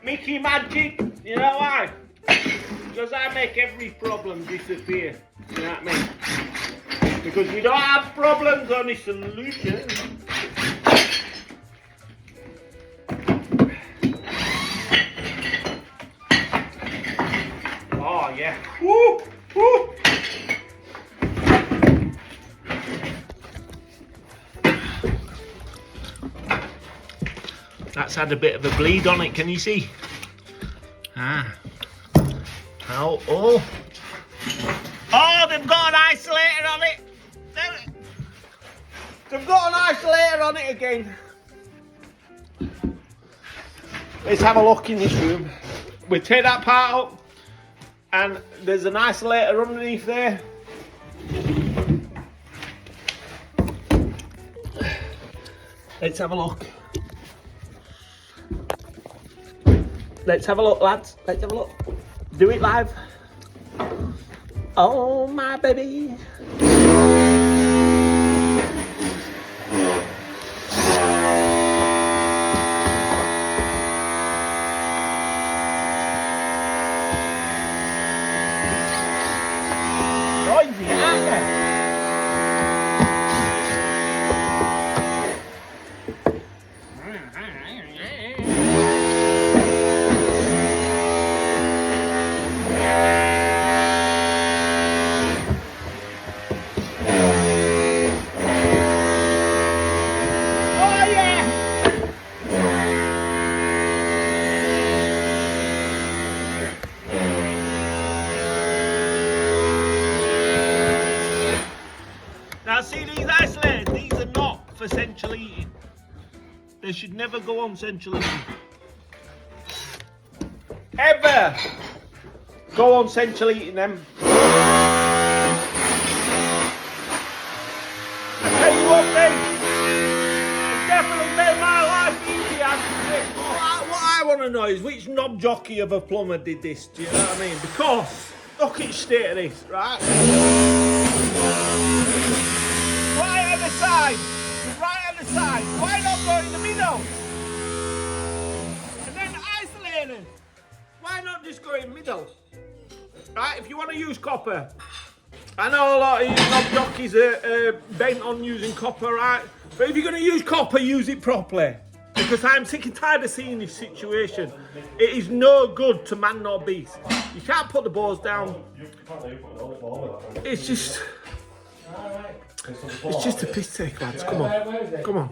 Mickey Magic, you know why? Because I make every problem disappear. You know what I mean? Because we don't have problems, only solutions. Oh yeah. Woo! Woo! That's had a bit of a bleed on it, can you see? Ah. Oh, oh. Oh, they've got an isolator on it. They've got an isolator on it again. Let's have a look in this room. We take that part up and there's an isolator underneath there. Let's have a look. Let's have a look, lads. Let's have a look. Do it live. Oh, my baby. Noisy, aren't they? Now see these isolators, these are not for central heating. They should never go on central heating. Ever go on central heating them. I tell you what mate, it's definitely made my life easier. What I want to know is which knob jockey of a plumber did this, do you know what I mean? Because, look at the state of this, right? Right on the side, why not go in the middle? And then isolated. Why not just go in the middle? Right, if you want to use copper. I know a lot of you knob jockeys are bent on using copper, right? But if you're going to use copper, use it properly. Because I'm sick and tired of seeing this situation. It is no good to man nor beast. You can't put the balls down. It's just a piss take, lads. Come on. Come on.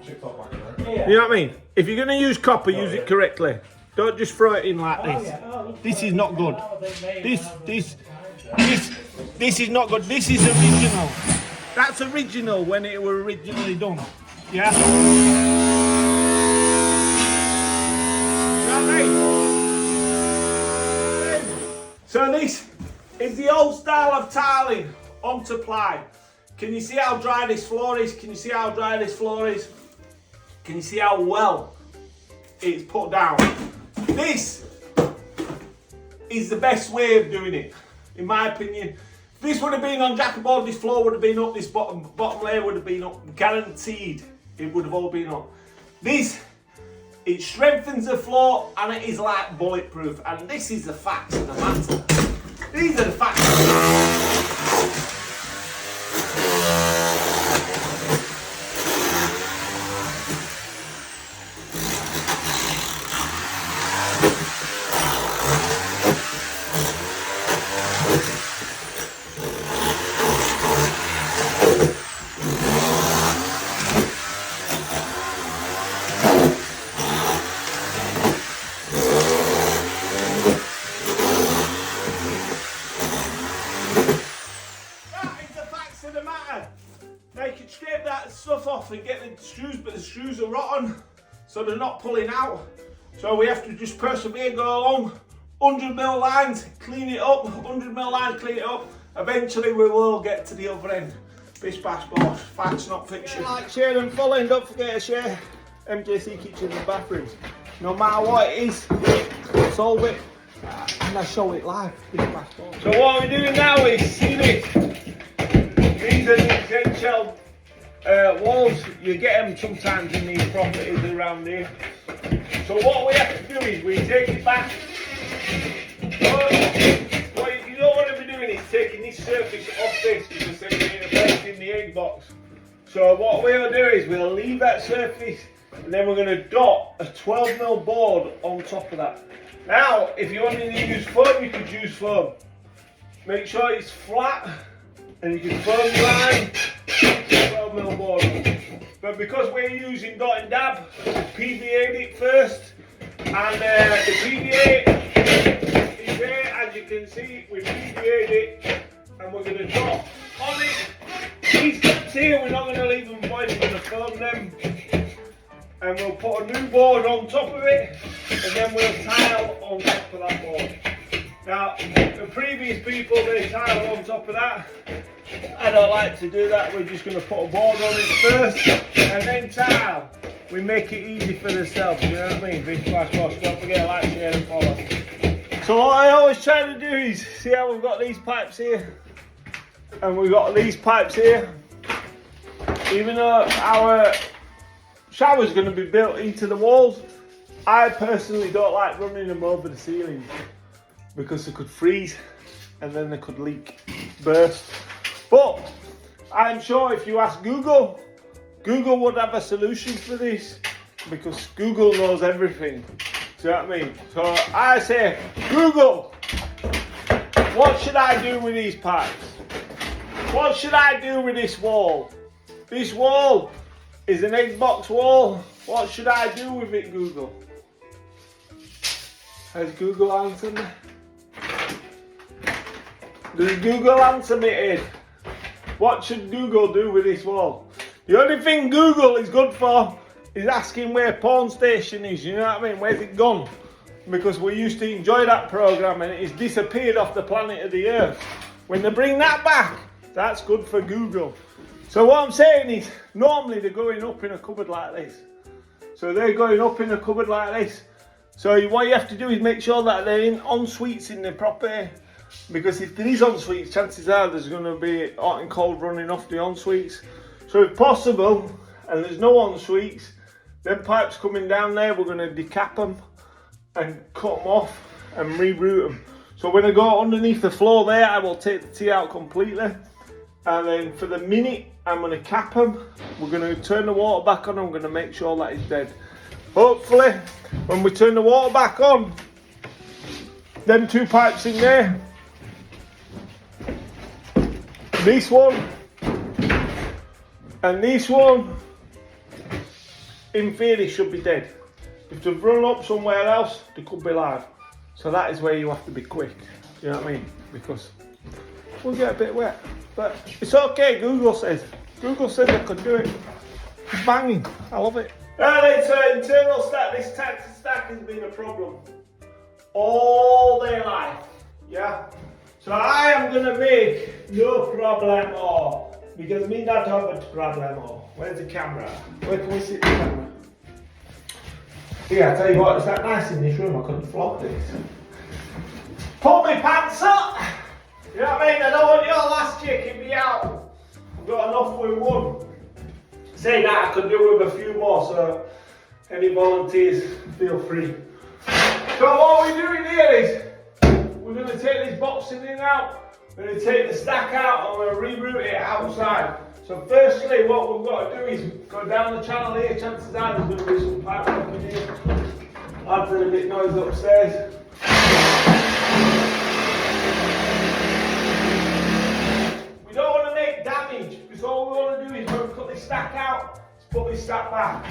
You know what I mean? If you're going to use copper, use it correctly. Don't just throw it in like this. This is not good. This is not good. This is original. That's original when it was originally done. Yeah? So this is the old style of tiling onto ply. Can you see how dry this floor is? Can you see how dry this floor is? Can you see how well it's put down? This is the best way of doing it, in my opinion. If this would have been on Jackaboard, this floor would have been up, this bottom layer would have been up. Guaranteed it would have all been up. This, it strengthens the floor and it is like bulletproof. And this is the facts of the matter. These are the facts. They can scrape that stuff off and get the screws, but the screws are rotten, so they're not pulling out. So we have to just persevere, go along, 100mm lines, clean it up, 100mm lines, clean it up. Eventually we will get to the other end. Bish bash bosh, facts not fiction. Like, share and follow, and don't forget to share MJC Kitchens and Bathrooms. No matter what it is, solve it, and I show it live. Bish bash bosh. So what we're doing now is, see this? These are the eggshell walls. You get them sometimes in these properties around here. So what we have to do is we take it back. What you don't want to be doing is taking this surface off this because then you're going to place in the egg box. So what we'll do is we'll leave that surface and then we're going to dot a 12mm board on top of that. Now, if you wanted to use foam, you could use foam. Make sure it's flat and you can foam your line, 12mm board. But because we're using dot and dab, we PVA'd it first. And the PVA is there, as you can see, we PVA'd it. And we're going to dot on it. These cups here, we're not going to leave them void, we're going to foam them. And we'll put a new board on top of it, and then we'll tile on top of that board. Now, the previous people, they tile on top of that. I don't like to do that. We're just going to put a board on it first, and then tile. We make it easy for themselves, you know what I mean? Big flash wash, don't forget to like, share and follow. So what I always try to do is, see how we've got these pipes here? And we've got these pipes here. Even though our shower's going to be built into the walls, I personally don't like running them over the ceiling because they could freeze and then they could leak, burst. But I'm sure if you ask Google, Google would have a solution for this because Google knows everything. Do you know what I mean? So I say, Google, what should I do with these pipes? What should I do with this wall? This wall is an egg box wall. What should I do with it, Google? Has Google answered me? Does Google answer me, Ed? What should Google do with this wall? The only thing Google is good for is asking where Porn Station is, you know what I mean? Where's it gone? Because we used to enjoy that program and it's disappeared off the planet of the Earth. When they bring that back, that's good for Google. So what I'm saying is, normally they're going up in a cupboard like this. So they're going up in a cupboard like this. So what you have to do is make sure that they're in en-suites in the property. Because if there is en-suites, chances are there's going to be hot and cold running off the en-suites. So if possible, and there's no en-suites, them pipes coming down there, we're going to decap them and cut them off and reroute them. So when I go underneath the floor there, I will take the tea out completely. And then for the minute, I'm going to cap them. We're going to turn the water back on. I'm going to make sure that it's dead. Hopefully, when we turn the water back on, them two pipes in there, this one and this one, in theory should be dead. If they've run up somewhere else, they could be live. So that is where you have to be quick. You know what I mean? Because we'll get a bit wet. But it's okay, Google says I could do it. It's banging, I love it. Right, so internal stack, this stack has been a problem all day life, yeah? So I am gonna make no problemo, because me not have a problemo. Where's the camera? Where can we see the camera? Yeah, I tell you what, it's that nice in this room, I couldn't flog this. Pull my pants up! You know what I mean? I don't want your last year kicking me out. I've got enough with one. Say that I could do with a few more, so any volunteers, feel free. So what we're doing here is, we're going to take this boxing in out, we're going to take the stack out and we're going to reroute it outside. So firstly, what we've got to do is go down the channel here, chances are there's going to be some pipe work in here. Lads are a bit noisy upstairs. We don't want to make damage, because all we want to do is when we cut this stack out, is put this stack back.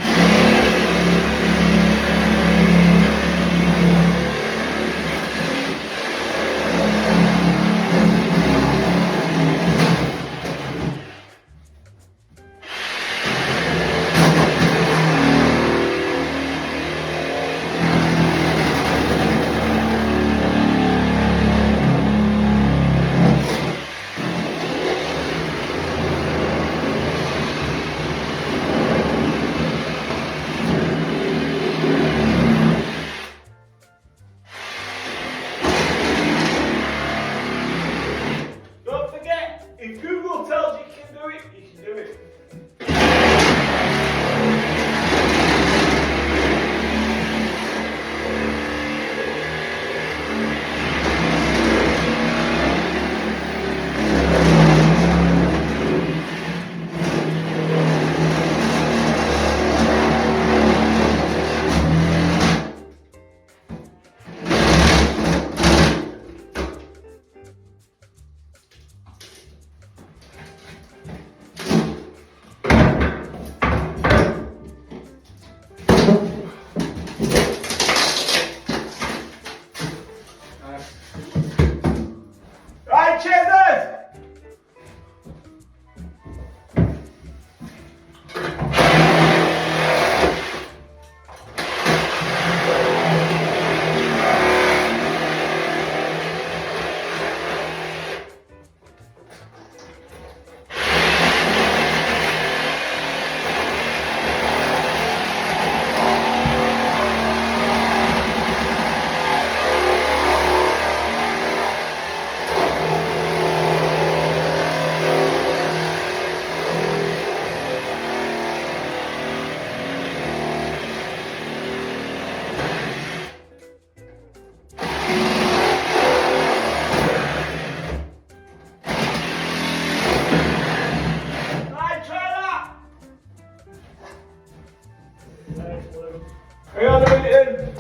Hang on a minute.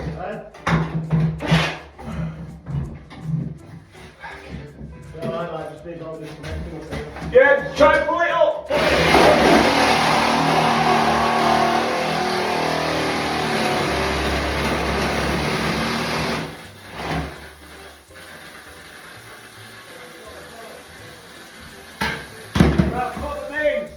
Yeah, try and pull it up. That's what it means.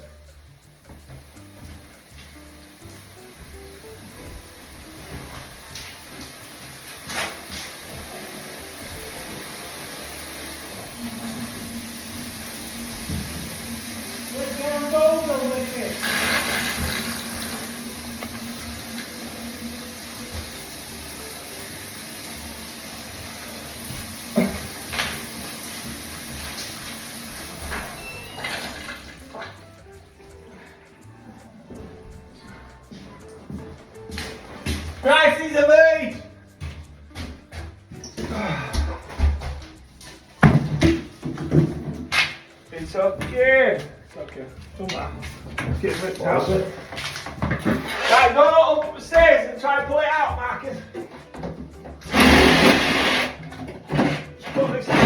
Right, he's a lead. It's okay. It's okay. Come back. Get ripped out. Right, go up the stairs and try and pull it out, Marcus. Pull this out.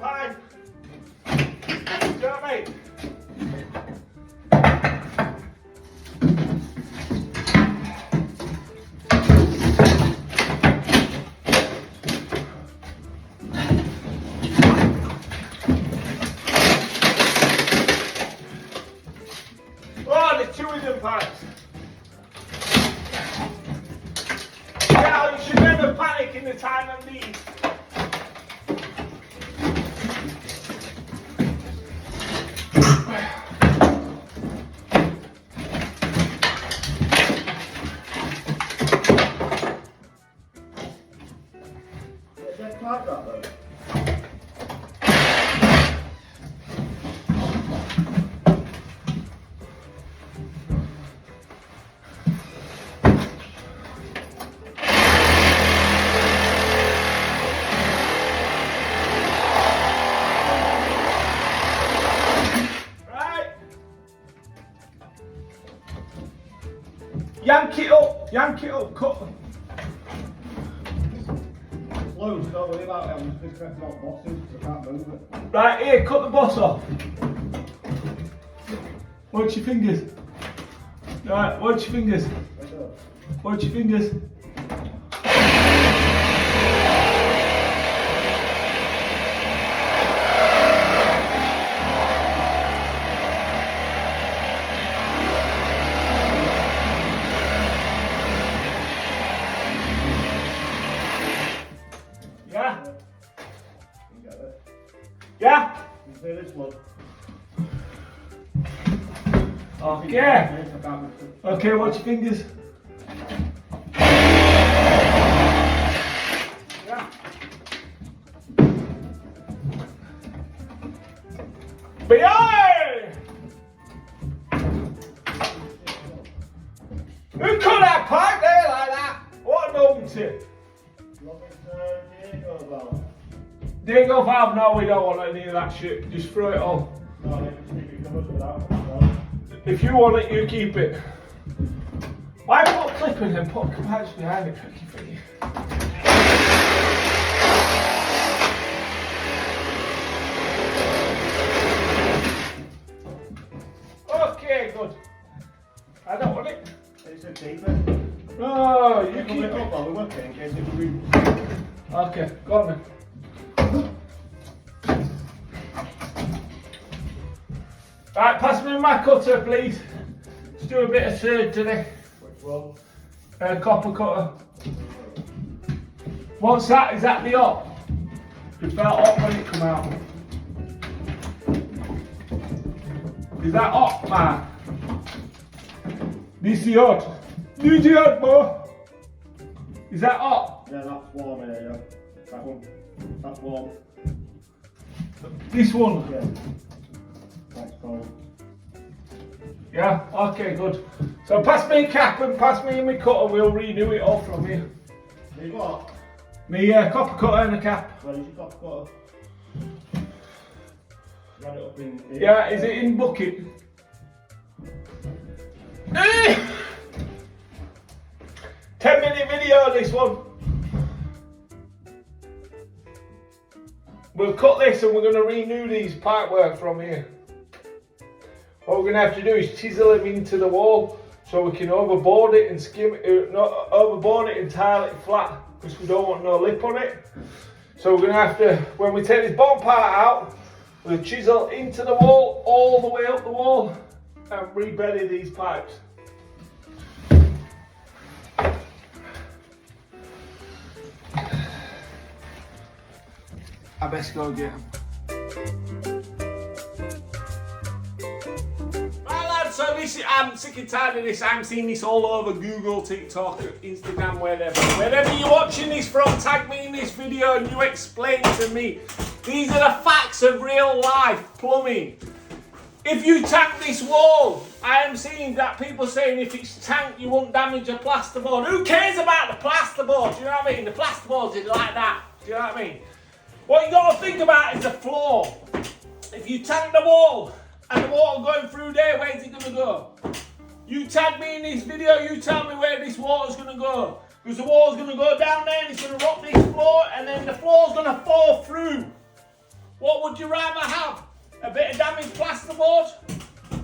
Pipe. Do you know what I mean? Oh, there's two of them pipes. Now you should never panic in the time of need. Yank it up, cut them. Loads, don't worry about it, I'm just disconnecting all bosses because I can't move it. Right, here, cut the boss off. Watch your fingers. Right, watch your fingers. Watch your fingers. Yeah? You get this? Yeah? You see this one? Okay. Okay, watch your fingers. Yeah. Behind! Who cut that pipe there like that? What an old tip. You want me to Diego valve? Diego valve, no, we don't want any of that shit. Just throw it all. No, they just keep it covered with that. If you want it, you keep it. Why put clipping and put pipes behind it, tricky thingy? Okay, good. I don't want it. It's a keep it. No, you Keep keep it up it. while we work it in case it moves. Okay, go on then. Right, pass me my cutter, please. Let's do a bit of surgery. Which one? Copper cutter. What's that? Is that the op? It felt hot when it come out. Is that hot, man? This is hot. This is hot, boy. Is that hot? Yeah, that's warm here, yeah. That one. That's warm. This one? Yeah. That's cold. Yeah? Okay, good. So pass me a cap and pass me my cutter, we'll renew it all from here. You what? Me copper cutter and a cap. Where is your copper cutter? Got it up in here. Yeah, is it in bucket? 10-minute video this one. We'll cut this and we're going to renew these pipework from here. What we're going to have to do is chisel them into the wall so we can overboard it and not overboard it and tile it flat because we don't want no lip on it. So we're going to have to, when we take this bottom part out, we'll chisel into the wall, all the way up the wall and rebelly these pipes. I best go get them. Right lads, so I'm sick and tired of this. I'm seeing this all over Google, TikTok, Instagram, wherever. Wherever you're watching this from, tag me in this video and you explain to me. These are the facts of real life plumbing. If you tank this wall, I am seeing that people saying if it's tanked you won't damage a plasterboard. Who cares about the plasterboard? Do you know what I mean? The plasterboards is like that. Do you know what I mean? What you got to think about is the floor. If you tank the wall and the water going through there, where's it going to go? You tag me in this video, you tell me where this water's going to go. Because the water's going to go down there and it's going to rock this floor and then the floor's going to fall through. What would you rather have? A bit of damaged plasterboard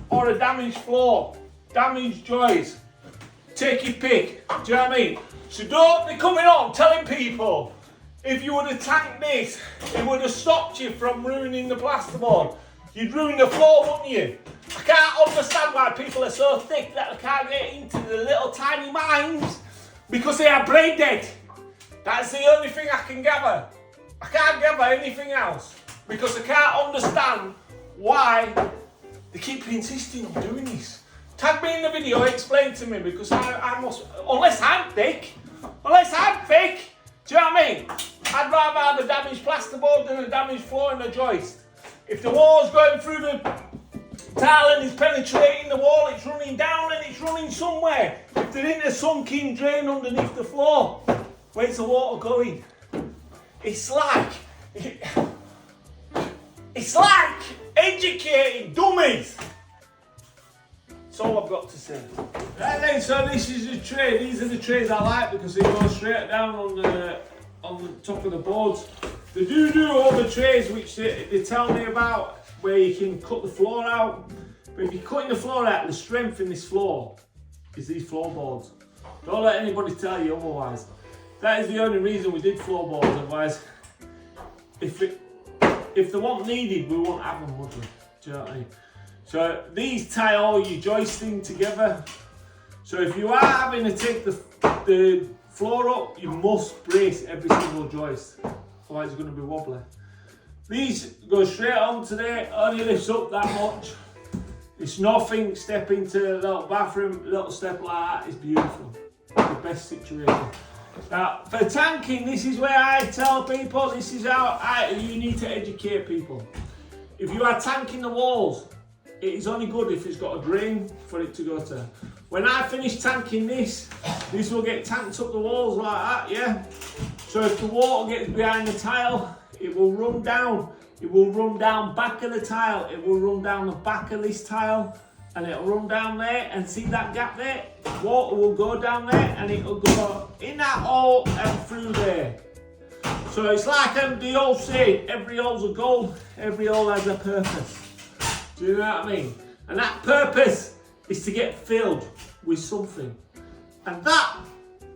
or a damaged floor? Damaged joists? Take your pick. Do you know what I mean? So don't be coming on telling people if you would have tanked this, it would have stopped you from ruining the plasterboard. You'd ruin the floor, wouldn't you? I can't understand why people are so thick that they can't get into the little tiny mines because they are brain dead. That's the only thing I can gather. I can't gather anything else because I can't understand why they keep insisting on doing this. Tag me in the video, explain to me because I must, unless I'm thick, do you know what I mean? I'd rather have a damaged plasterboard than a damaged floor and a joist. If the wall's going through the tile and it's penetrating the wall, it's running down and it's running somewhere. If there ain't a sunken drain underneath the floor, where's the water going? It's like educating dummies. That's all I've got to say. Right then, so this is the tray. These are the trays I like because they go straight down on the top of the boards. They do other trays which they tell me about where you can cut the floor out. But if you're cutting the floor out, the strength in this floor is these floorboards. Don't let anybody tell you otherwise. That is the only reason we did floorboards. Otherwise, if they weren't needed, we won't have them, would we? Do you know what I mean? So these tie all your joisting together. So if you are having to take the floor up, you must brace every single joist, otherwise it's going to be wobbly. These go straight onto there, only lifts up that much. It's nothing, step into a little bathroom, little step like that, it's beautiful. The best situation. Now, for tanking, this is where I tell people, this is how you need to educate people. If you are tanking the walls, it is only good if it's got a drain for it to go to. When I finish tanking this will get tanked up the walls like that, yeah? So if the water gets behind the tile, it will run down. It will run down back of the tile. It will run down the back of this tile and it'll run down there and see that gap there? Water will go down there and it'll go in that hole and through there. So it's like the old saying, every hole's a goal, every hole has a purpose. Do you know what I mean? And that purpose is to get filled with something. And that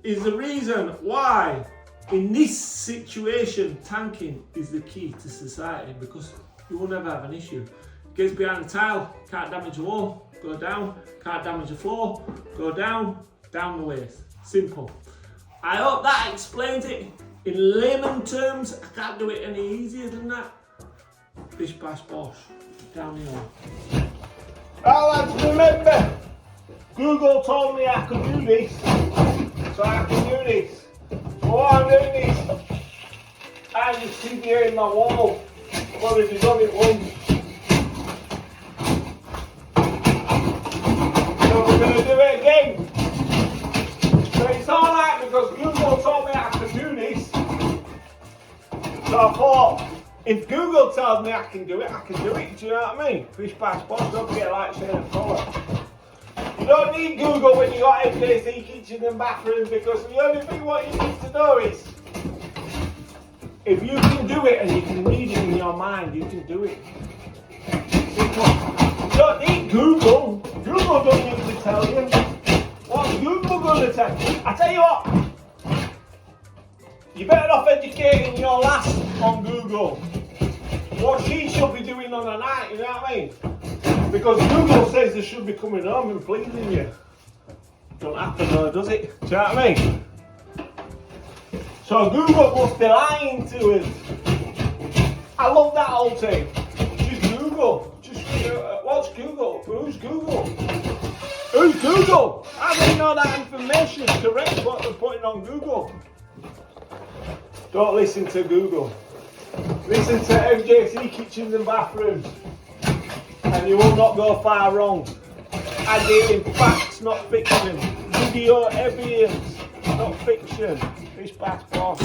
is the reason why in this situation tanking is the key to society, because you will never have an issue. Gets behind the tile, can't damage the wall, go down, can't damage the floor, go down the waist. Simple. I hope that explains it in layman terms. I can't do it any easier than that. Bish bash bosh. Down here. Well lads, remember, Google told me I could do this, so I can do this. All I'm doing is I'm just TVing my wall. I've already done it once. So we're going to do it again. So it's alright because Google told me I could do this. So I thought, if Google tells me I can do it, do you know what I mean? Fish bass pots, don't forget like, share and follow. You don't need Google when you got MJC Kitchens and Bathrooms because the only thing what you need to know is if you can do it and you can read it in your mind, you can do it. Simple. You don't need Google. Google don't need to tell you. What's Google going to tell you? I tell you what, you're better off educating your lass on Google. What she should be doing on a night, you know what I mean? Because Google says they should be coming home and pleasing you. Don't happen though, does it? Do you know what I mean? So Google must be lying to us. I love that whole thing. Just Google. What's Google? Who's Google? Who's Google? How do you know that information is correct what they're putting on Google? Don't listen to Google. Listen to MJC Kitchens and Bathrooms. And you will not go far wrong. I deal in facts, not fiction. Video evidence, not fiction. Fish bass boss.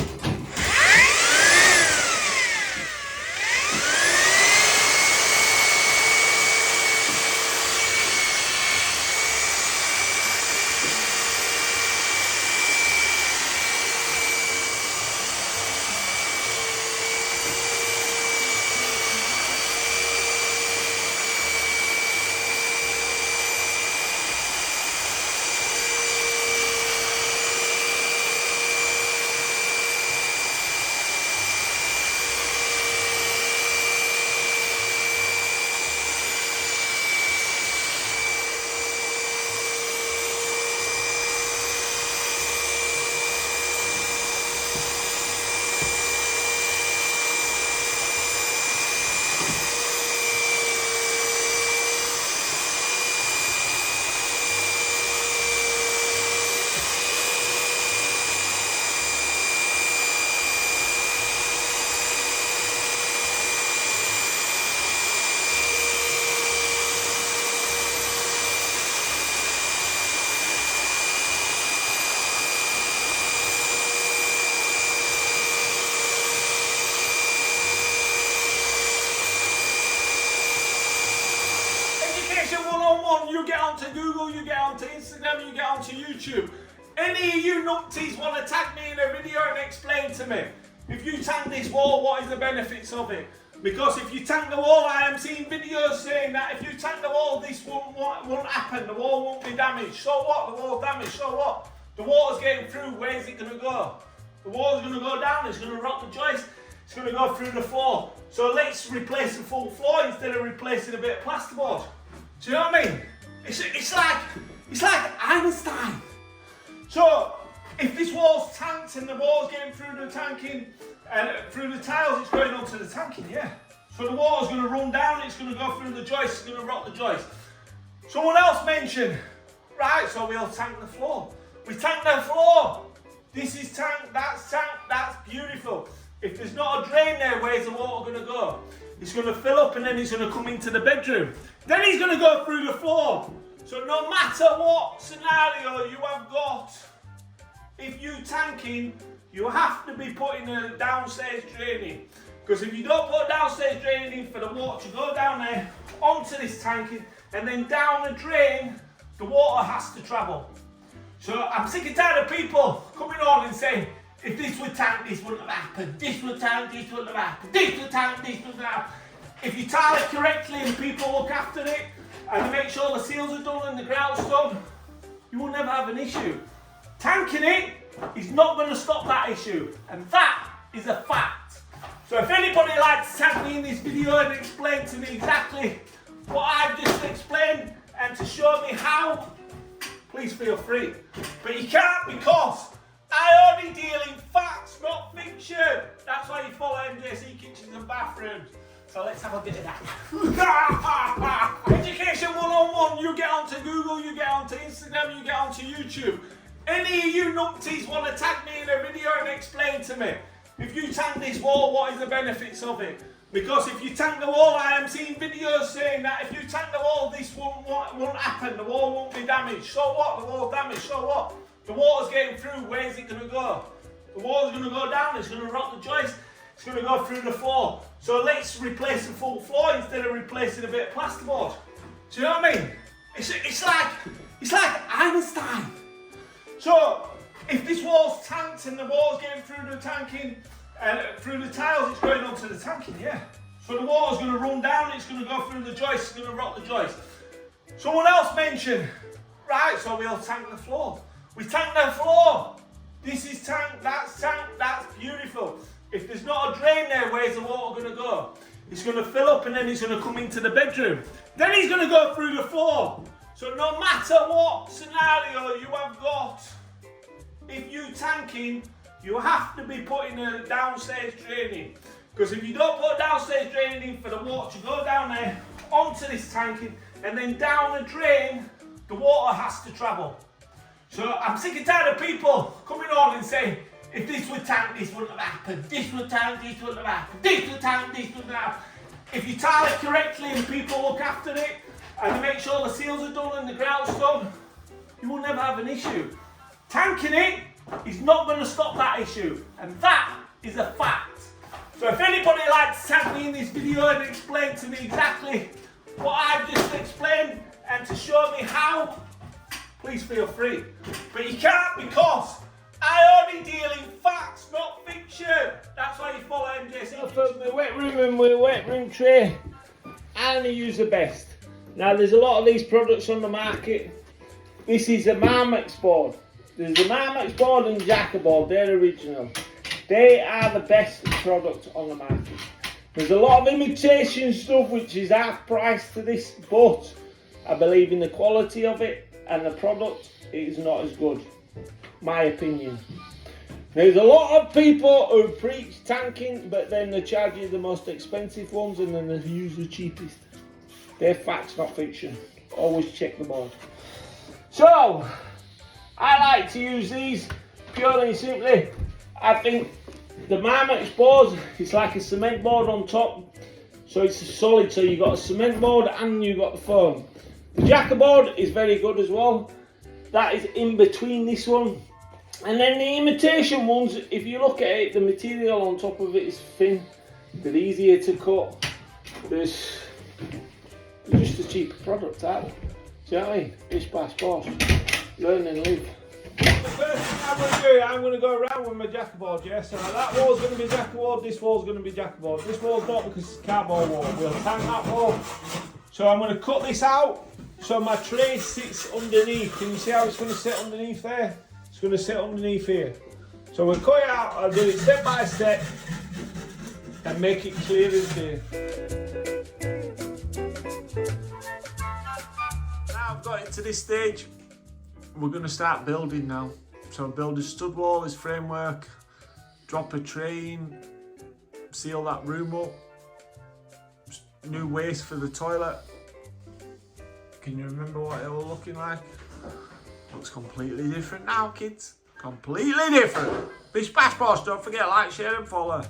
You get onto Google, you get onto Instagram, you get onto YouTube. Any of you numpties want to tag me in a video and explain to me, if you tank this wall, what is the benefits of it? Because if you tank the wall, I am seeing videos saying that if you tank the wall, this won't happen, the wall won't be damaged. So what? The wall's damaged, so what? The water's getting through, where's it going to go? The water's going to go down, it's going to rock the joist, it's going to go through the floor. So let's replace the full floor instead of replacing a bit of plasterboard. Do you know what I mean? It's like Einstein. So if this wall's tanked and the wall's getting through the tanking and through the tiles, it's going onto the tanking, yeah. So the water's going to run down, it's going to go through the joist, it's going to rock the joist. Someone else mentioned, right, so we'll tank the floor. We tank the floor. This is tanked, that's beautiful. If there's not a drain there, where's the water going to go? It's going to fill up and then it's going to come into the bedroom. Then it's going to go through the floor. So no matter what scenario you have got, if you tanking, you have to be putting a downstairs drain in. Because if you don't put a downstairs drain in for the water to go down there, onto this tanking, and then down the drain, the water has to travel. So I'm sick and tired of people coming on and saying, if this would tank, this wouldn't have happened. This would tank, this wouldn't have happened. This would tank, this wouldn't have happened. If you tile it correctly and people look after it, and make sure the seals are done and the grout's done, you will never have an issue. Tanking it is not going to stop that issue, and that is a fact. So if anybody likes to tag me in this video and explain to me exactly what I've just explained and to show me how, please feel free. But you can't, because I only deal in facts, not fiction. That's why you follow MJC Kitchens and Bathrooms. So let's have a bit of that. Education 101, you get onto Google, you get onto Instagram, you get onto YouTube. Any of you numpties want to tag me in a video and explain to me. If you tank this wall, what is the benefits of it? Because if you tank the wall, I am seeing videos saying that if you tank the wall, this won't happen. The wall won't be damaged. So what? The wall's damaged. So what? The water's getting through. Where's it going to go? The water's going to go down. It's going to rot the joist. It's going to go through the floor. So let's replace the full floor instead of replacing a bit of plasterboard. Do you know what I mean? It's like Einstein. So if this wall's tanked and the wall's getting through the tanking, through the tiles, it's going onto the tanking, yeah. So the water's going to run down, it's going to go through the joist, it's going to rot the joist. Someone else mentioned, right, so we'll tank the floor. We tank the floor. This is tanked, that's beautiful. If there's not a drain there, where's the water going to go? It's going to fill up and then it's going to come into the bedroom. Then it's going to go through the floor. So no matter what scenario you have got, if you tanking, you have to be putting a downstairs drain in. Because if you don't put a downstairs drain in for the water to go down there, onto this tanking, and then down the drain, the water has to travel. So I'm sick and tired of people coming on and saying, if this would tank, this wouldn't have happened. This would tank, this wouldn't have happened. This would tank, this wouldn't have happened. If you tile it correctly and people look after it, and make sure the seals are done and the grout's done, you will never have an issue. Tanking it is not going to stop that issue, and that is a fact. So if anybody likes to tag me in this video and explain to me exactly what I've just explained and to show me how, please feel free. But you can't, because I only deal in facts, not fiction. That's why you follow MJ. So for my wet room and my wet room tray, I only use the best. Now there's a lot of these products on the market. This is a Marmix board. There's the Marmix board and Jacka board, they're original. They are the best product on the market. There's a lot of imitation stuff which is half price to this, but I believe in the quality of it and the product is not as good. My opinion. There's a lot of people who preach tanking, but then they charge you the most expensive ones and then they use the cheapest. They're facts, not fiction. Always check the board. So, I like to use these purely and simply. I think the Marmix board is like a cement board on top, so it's solid. So you've got a cement board and you've got the foam. The Jacka board is very good as well. That is in between this one. And then the imitation ones, if you look at it, the material on top of it is thin. They're easier to cut. They're just a cheaper product, aren't they? Do you know what I mean? Bish bash bosh. Learn and live. The first thing I'm going to do, I'm going to go around with my Jacka board, yeah? So that wall's going to be Jacka board, this wall's going to be Jacka board. This wall's not because it's a cardboard wall. We'll tank that wall. So I'm going to cut this out so my tray sits underneath. Can you see how it's going to sit underneath there? It's going to sit underneath here. So we'll cut it out, I'll do it step by step and make it clear as day. Now I've got into this stage, we're going to start building now. So build a stud wall as framework, drop a tray in, seal that room up, new waste for the toilet. Can you remember what it was looking like? Looks completely different now, kids. Completely different. Bish bash bosh, don't forget, like, share and follow.